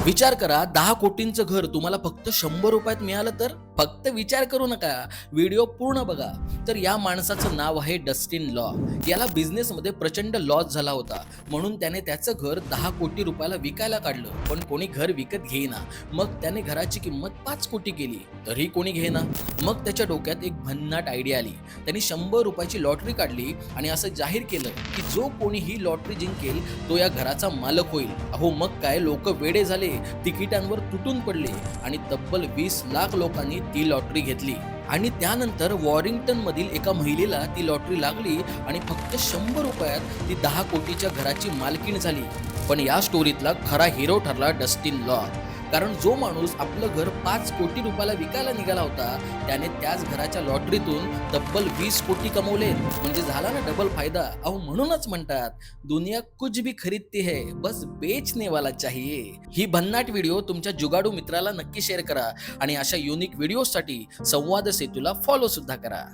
विचार करा, 10 कोटींचं घर तुम्हाला फक्त 100 रुपयात मिळालं तर? फक्त विचार करू नका, व्हिडिओ पूर्ण बघा. तर या माणसाचं नाव आहे डस्टिन लॉ. याला बिझनेसमध्ये प्रचंड लॉस झाला होता, म्हणून त्याने त्याचं घर 10 कोटी रुपयाला विकायला काढलं. पण कोणी घर विकत घेईना. मग त्याने घराची किंमत 5 कोटी केली, तरी कोणी घेईना. मग त्याच्या डोक्यात एक भन्नाट आयडिया आली. त्यांनी 100 रुपयाची लॉटरी काढली आणि असं जाहीर केलं की जो कोणी ही लॉटरी जिंकेल तो या घराचा मालक होईल. अहो मग काय, लोक वेडे झाले, तिकिटांवर तुटून पडले आणि तब्बल 20 लाख लोकांनी ती लॉटरी घेतली. आणि त्यानंतर वॉरिंग्टन मधील एका महिलेला ती लॉटरी लागली आणि फक्त 100 रुपयात ती 10 कोटीच्या घराची मालकीण झाली. पण या स्टोरीतला खरा हिरो ठरला डस्टिन लॉ. कारण जो माणूस आपलं घर 5 कोटी रुपयाला विकायला निघाला होता, त्याने त्याच घराच्या लॉटरीतून तब्बल 20 कोटी कमवले. म्हणजे झाला ना डबल फायदा. अहो म्हणूनच म्हणतात, दुनिया कुछ भी खरीदती है, बस बेचने वाला चाहिए. ही भन्नाट व्हिडिओ तुमच्या जुगाडू मित्राला नक्की शेअर करा आणि अशा युनिक व्हिडिओसाठी संवाद सेतूला फॉलो सुद्धा करा.